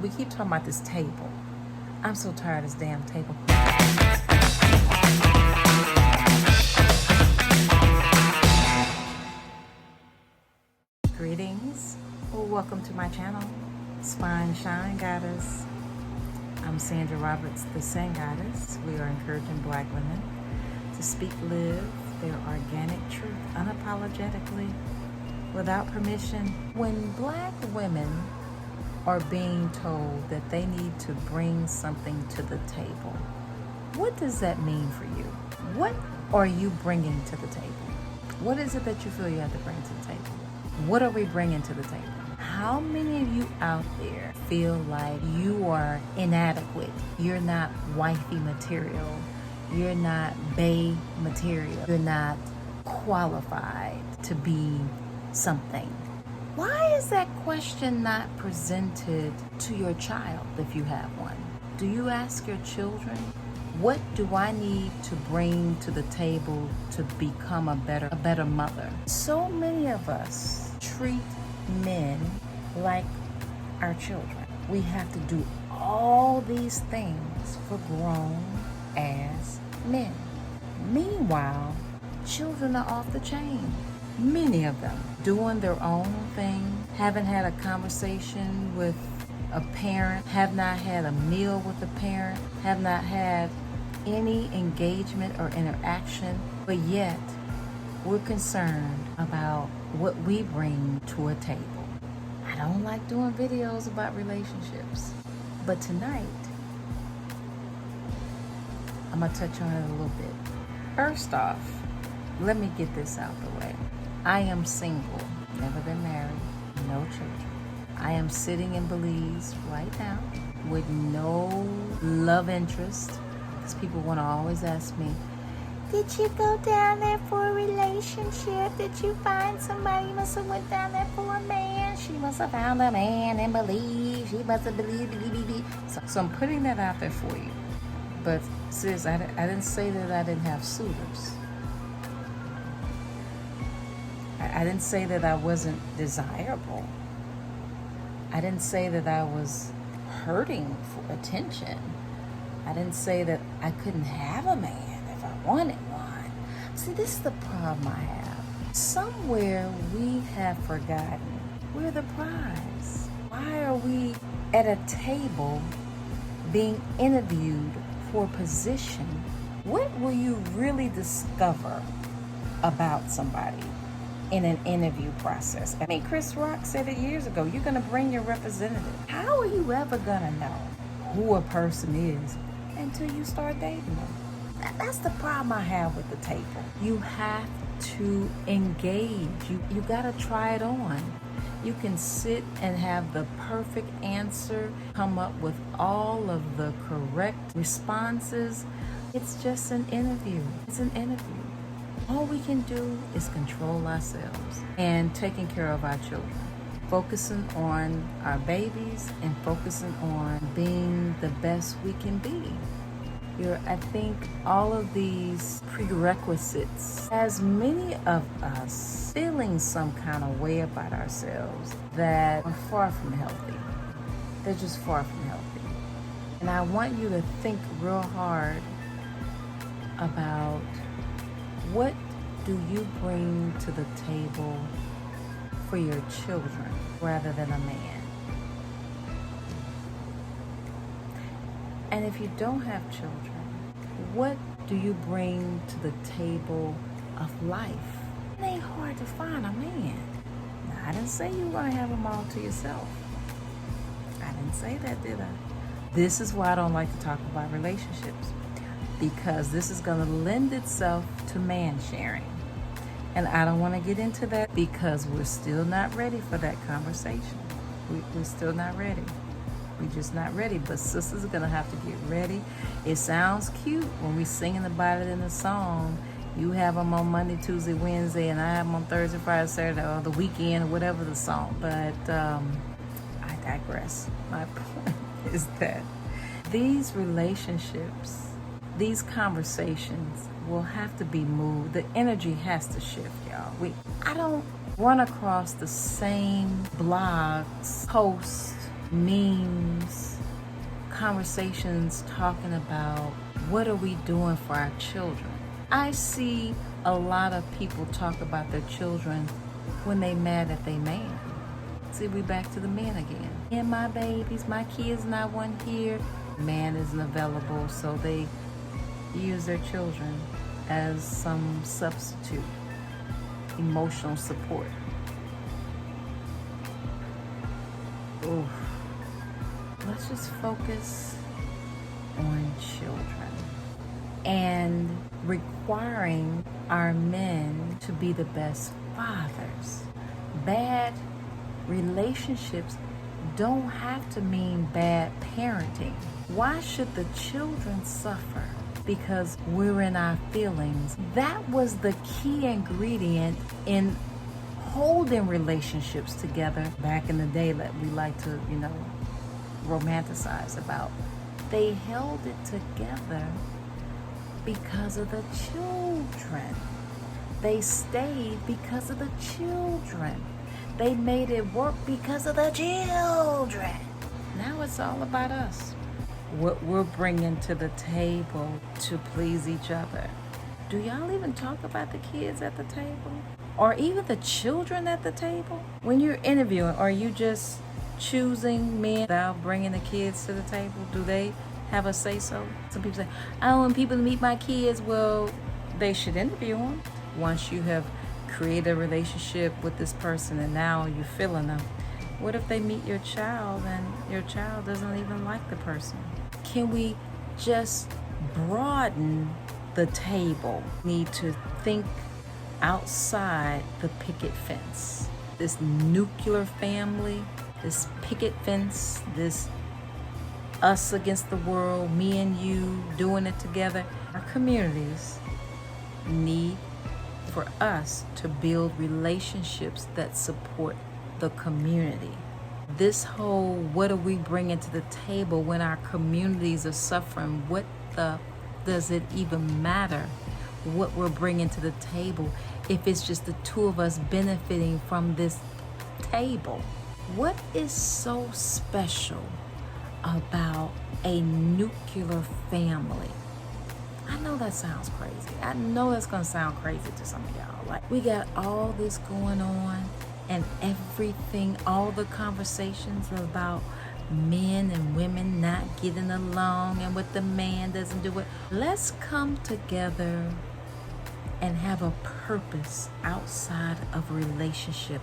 We keep talking about this table. I'm so tired of this damn table. Greetings. Well, welcome to my channel, Spine Shine Goddess. I'm Sandra Roberts, the Sun Goddess. We are encouraging Black women to speak, live their organic truth unapologetically, without permission. When Black women are being told that they need to bring something to the table, what does that mean for you? What are you bringing to the table? What is it that you feel you have to bring to the table? What are we bringing to the table? How many of you out there feel like you are inadequate? You're not wifey material. You're not bae material. You're not qualified to be something. Why is that question not presented to your child if you have one? Do you ask your children, what do I need to bring to the table to become a better mother? So many of us treat men like our children. We have to do all these things for grown ass men. Meanwhile, children are off the chain. Many of them doing their own thing, haven't had a conversation with a parent, have not had a meal with a parent, have not had any engagement or interaction, but yet we're concerned about what we bring to a table. I don't like doing videos about relationships, but tonight I'm gonna touch on it a little bit. First off, let me get this out the way. I am single, never been married, no children. I am sitting in Belize right now with no love interest, because people want to always ask me, did you go down there for a relationship? Did you find somebody? You must have went down there for a man. She must have found a man in Belize. She must have believed. So I'm putting that out there for you. But sis, I didn't say that I didn't have suitors. I didn't say that I wasn't desirable. I didn't say that I was hurting for attention. I didn't say that I couldn't have a man if I wanted one. See, this is the problem I have. Somewhere we have forgotten we're the prize. Why are we at a table being interviewed for position? What will you really discover about somebody in an interview process? I mean, Chris Rock said it years ago, you're gonna bring your representative. How are you ever gonna know who a person is until you start dating them? That's the problem I have with the table. You have to engage. You gotta try it on. You can sit and have the perfect answer, come up with all of the correct responses. It's just an interview. It's an interview. All we can do is control ourselves and taking care of our children, focusing on our babies and focusing on being the best we can be. I think all of these prerequisites has many of us feeling some kind of way about ourselves that are far from healthy. They're just far from healthy. And I want you to think real hard about, what do you bring to the table for your children rather than a man? And if you don't have children, what do you bring to the table of life? It ain't hard to find a man. Now, I didn't say you were going to have them all to yourself. I didn't say that, did I? This is why I don't like to talk about relationships, because this is going to lend itself to man sharing. And I don't want to get into that because we're still not ready for that conversation. We're still not ready. We're just not ready. But sisters are going to have to get ready. It sounds cute when we're singing about it in a song. You have them on Monday, Tuesday, Wednesday, and I have them on Thursday, Friday, Saturday, or the weekend, or whatever the song. But I digress. My point is that these relationships, these conversations will have to be moved. The energy has to shift, y'all. I don't run across the same blogs, posts, memes, conversations talking about what are we doing for our children. I see a lot of people talk about their children when they mad at their man. See, we back to the men again. And my babies, my kids not one here. Man isn't available, so they use their children as some substitute, emotional support. Oof. Let's just focus on children and requiring our men to be the best fathers. Bad relationships don't have to mean bad parenting. Why should the children suffer because we're in our feelings? That was the key ingredient in holding relationships together back in the day that we like to, romanticize about. They held it together because of the children. They stayed because of the children. They made it work because of the children. Now it's all about us. What we're bringing to the table to please each other. Do y'all even talk about the kids at the table? Or even the children at the table? When you're interviewing, are you just choosing men without bringing the kids to the table? Do they have a say-so? Some people say, I don't want people to meet my kids. Well, they should interview them. Once you have created a relationship with this person and now you're feeling them, what if they meet your child and your child doesn't even like the person? Can we just broaden the table? Need to think outside the picket fence. This nuclear family, this picket fence, this us against the world, me and you doing it together. Our communities need for us to build relationships that support the community. This whole what are we bringing to the table when our communities are suffering? What the does it even matter what we're bringing to the table if it's just the two of us benefiting from this table? What is so special about a nuclear family? I know that sounds crazy. I know that's gonna sound crazy to some of y'all. Like, we got all this going on and everything, all the conversations about men and women not getting along and what the man doesn't do it. Let's come together and have a purpose outside of a relationship,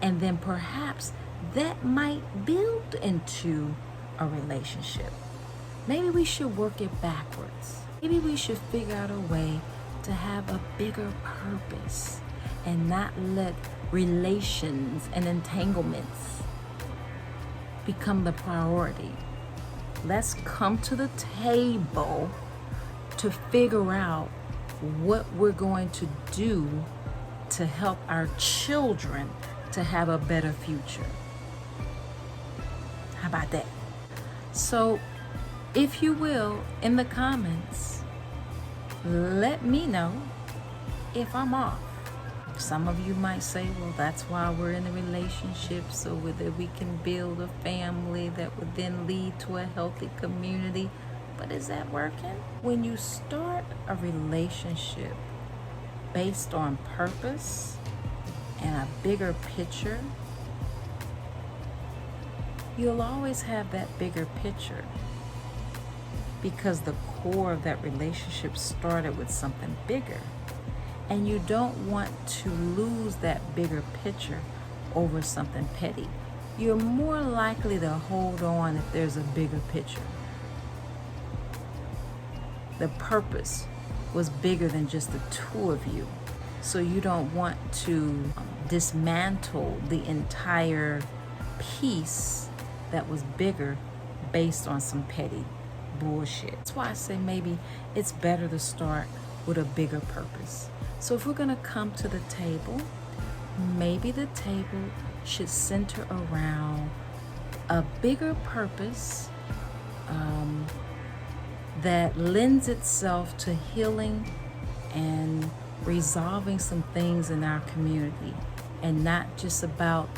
and then perhaps that might build into a relationship. Maybe we should work it backwards. Maybe we should figure out a way to have a bigger purpose and not let relations and entanglements become the priority. Let's come to the table to figure out what we're going to do to help our children to have a better future. How about that? So, if you will, in the comments, let me know if I'm off. Some of you might say, well, that's why we're in a relationship, so that we can build a family that would then lead to a healthy community. But is that working? When you start a relationship based on purpose and a bigger picture, you'll always have that bigger picture because the core of that relationship started with something bigger. And you don't want to lose that bigger picture over something petty. You're more likely to hold on if there's a bigger picture. The purpose was bigger than just the two of you. So you don't want to dismantle the entire piece that was bigger based on some petty bullshit. That's why I say maybe it's better to start with a bigger purpose. So if we're going to come to the table, maybe the table should center around a bigger purpose that lends itself to healing and resolving some things in our community, and not just about,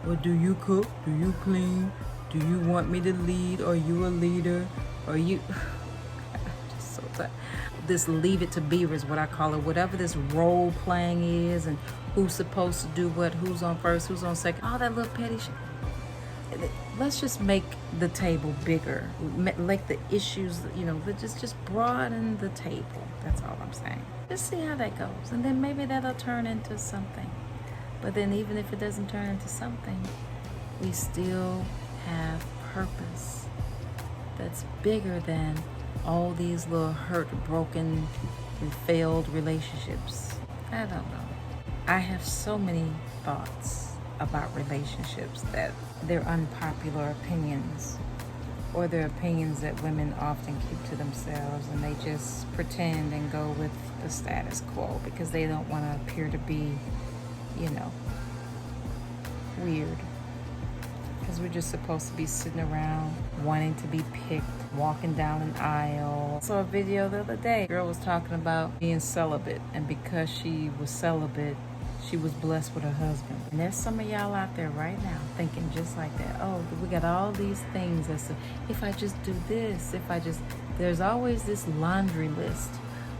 well, do you cook? Do you clean? Do you want me to lead? Are you a leader? Are you... Just so tired. This leave it to beaver is what I call it. Whatever this role playing is, and who's supposed to do what, who's on first, who's on second, all that little petty shit. Let's just make the table bigger. Like the issues, you know, just broaden the table. That's all I'm saying. Just see how that goes. And then maybe that'll turn into something. But then even if it doesn't turn into something, we still have purpose that's bigger than all these little hurt, broken, and failed relationships. I don't know. I have so many thoughts about relationships that they're unpopular opinions, or they're opinions that women often keep to themselves, and they just pretend and go with the status quo because they don't want to appear to be, you know, weird. Because we're just supposed to be sitting around wanting to be picked, walking down an aisle. I saw a video the other day. A girl was talking about being celibate, and because she was celibate, she was blessed with a husband. And there's some of y'all out there right now thinking just like that. Oh, we got all these things that's, if I just do this, if I just, there's always this laundry list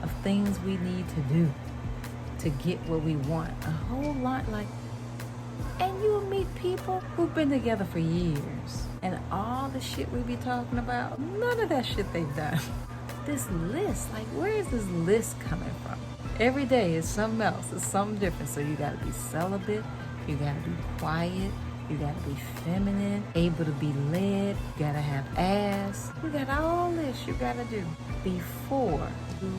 of things we need to do to get what we want. A whole lot, like, and you will meet people who've been together for years, and all the shit we be talking about, none of that shit they've done. This list, like, where is this list coming from? Every day is something else, it's something different. So you gotta be celibate, you gotta be quiet, you gotta be feminine, able to be led, you gotta have ass. You got all this you gotta do before you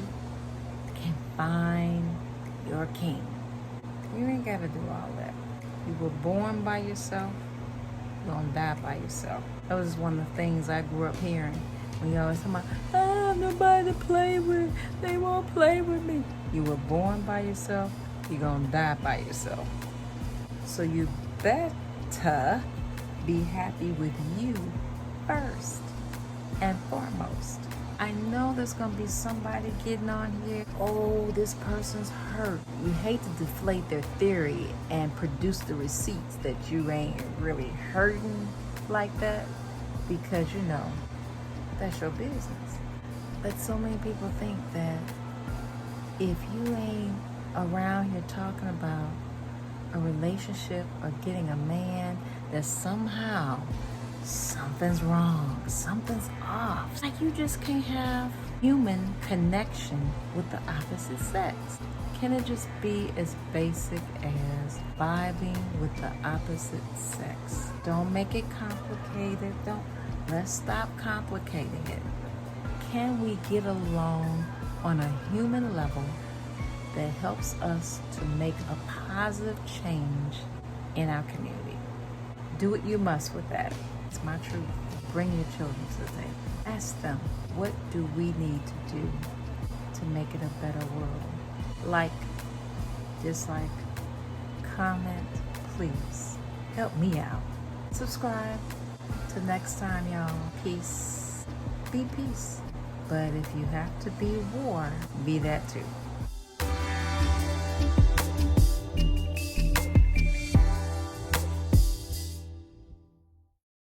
can find your king. You ain't gotta do all that. You were born by yourself, you're gonna die by yourself. That was one of the things I grew up hearing. When you always talk about, I have nobody to play with, they won't play with me. You were born by yourself, you're gonna die by yourself. So you better be happy with you first and foremost. I know there's gonna be somebody getting on here, oh, this person's hurt. You hate to deflate their theory and produce the receipts that you ain't really hurting like that, because you know, that's your business. But so many people think that if you ain't around here talking about a relationship or getting a man, that somehow something's wrong, something's off. It's like you just can't have human connection with the opposite sex. Can it just be as basic as vibing with the opposite sex? Don't make it complicated. Let's stop complicating it. Can we get along on a human level that helps us to make a positive change in our community? Do what you must with that. It's my truth. Bring your children to the table. Ask them, what do we need to do to make it a better world? Like, dislike, comment, please. Help me out. Subscribe. Till next time, y'all. Peace. Be peace. But if you have to be war, be that too.